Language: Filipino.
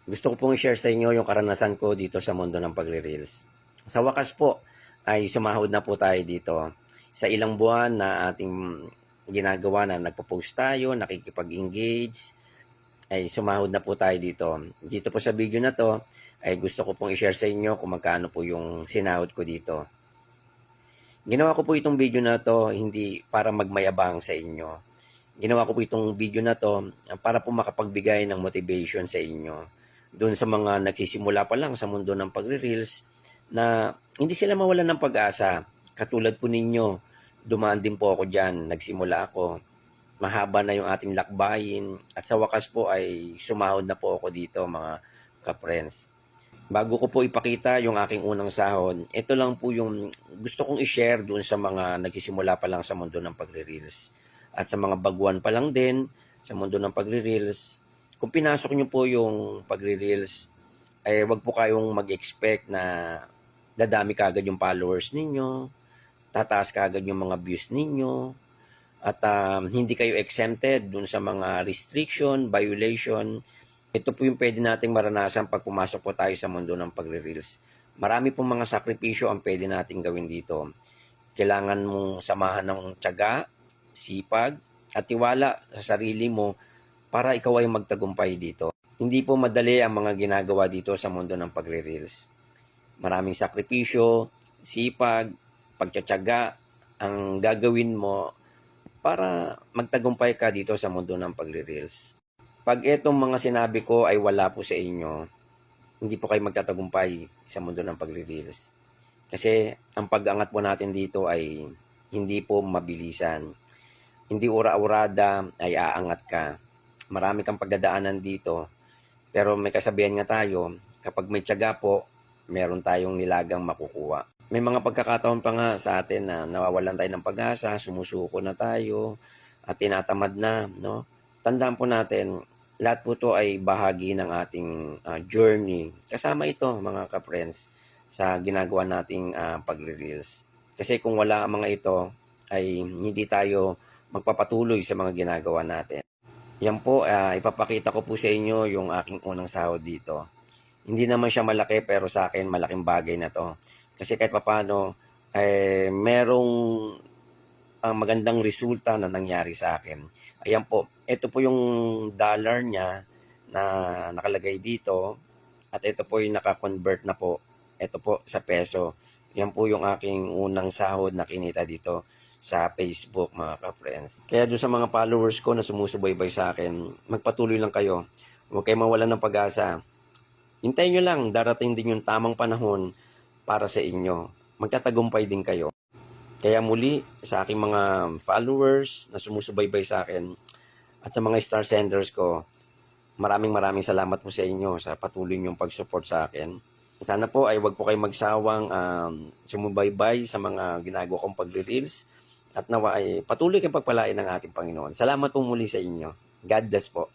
Gusto ko pong i-share sa inyo yung karanasan ko dito sa mundo ng pagre-reels. Sa wakas po, ay sumahod na po tayo dito. Sa ilang buwan na ating ginagawa na nagpo-post tayo, nakikipag-engage, ay sumahod na po tayo dito. Dito po sa video na to, ay gusto ko pong i-share sa inyo kung magkano po yung sinahod ko dito. Ginawa ko po itong video na to hindi para magmayabang sa inyo. Ginawa ko po itong video na to para po makapagbigay ng motivation sa inyo. Doon sa mga nagsisimula pa lang sa mundo ng pagre-reels na hindi sila mawalan ng pag-asa. Katulad po ninyo, dumaan din po ako dyan, nagsimula ako. Mahaba na yung ating lakbayin at sa wakas po ay sumahod na po ako dito mga ka-friends. Bago ko po ipakita yung aking unang sahod, ito lang po yung gusto kong i-share doon sa mga nagsisimula pa lang sa mundo ng pagre-reels. At sa mga baguhan pa lang din sa mundo ng pagre-reels, kung pinasok nyo po yung pagre-reels, ay wag po kayong mag-expect na dadami kagad yung followers ninyo, tataas kagad yung mga views ninyo, at hindi kayo exempted dun sa mga restriction, violation. Ito po yung pwede nating maranasan pag pumasok po tayo sa mundo ng pagre-reels. Marami pong mga sakripisyo ang pwede nating gawin dito. Kailangan mong samahan ng tiyaga, sipag, at tiwala sa sarili mo para ikaw ay magtagumpay dito. Hindi po madali ang mga ginagawa dito sa mundo ng pagre-reels. Maraming sakripisyo, sipag, pagtsatsaga ang gagawin mo para magtagumpay ka dito sa mundo ng pagre-reels. Pag itong mga sinabi ko ay wala po sa inyo, hindi po kayo magtatagumpay sa mundo ng pagre-reels. Kasi ang pag-angat po natin dito ay hindi po mabilisan. Hindi ura-urada ay aangat ka. Marami kang pagdadaanan dito. Pero may kasabihan nga tayo, kapag may tiyaga po, meron tayong nilagang makukuha. May mga pagkakataon pa nga sa atin na nawawalan tayo ng pag-asa, sumusuko na tayo, at tinatamad na, no? Tandaan po natin, lahat po to ay bahagi ng ating journey. Kasama ito, mga ka-friends, sa ginagawa nating pagre-reels. Kasi kung wala ang mga ito, ay hindi tayo magpapatuloy sa mga ginagawa natin. Yan po, ipapakita ko po sa inyo yung aking unang sahod dito. Hindi naman siya malaki pero sa akin malaking bagay na to. Kasi kahit papano, merong magandang resulta na nangyari sa akin. Ayan po, ito po yung dollar niya na nakalagay dito at ito po yung naka-convert na po. Ito po sa peso. Yan po yung aking unang sahod na kinita dito sa Facebook, mga ka-friends. Kaya doon sa mga followers ko na sumusubaybay sa akin, magpatuloy lang kayo. Huwag kayo mawalan ng pag-asa. Hintayin nyo lang, darating din yung tamang panahon para sa inyo. Magtatagumpay din kayo. Kaya muli, sa aking mga followers na sumusubaybay sa akin at sa mga star senders ko, maraming salamat po sa inyo sa patuloy niyong pag-support sa akin. Sana po ay wag po kayong magsawang sumubaybay sa mga ginagawa kong pagre-reels at nawa ay patuloy kayong pagpalain ng ating Panginoon. Salamat po muli sa inyo. God bless po.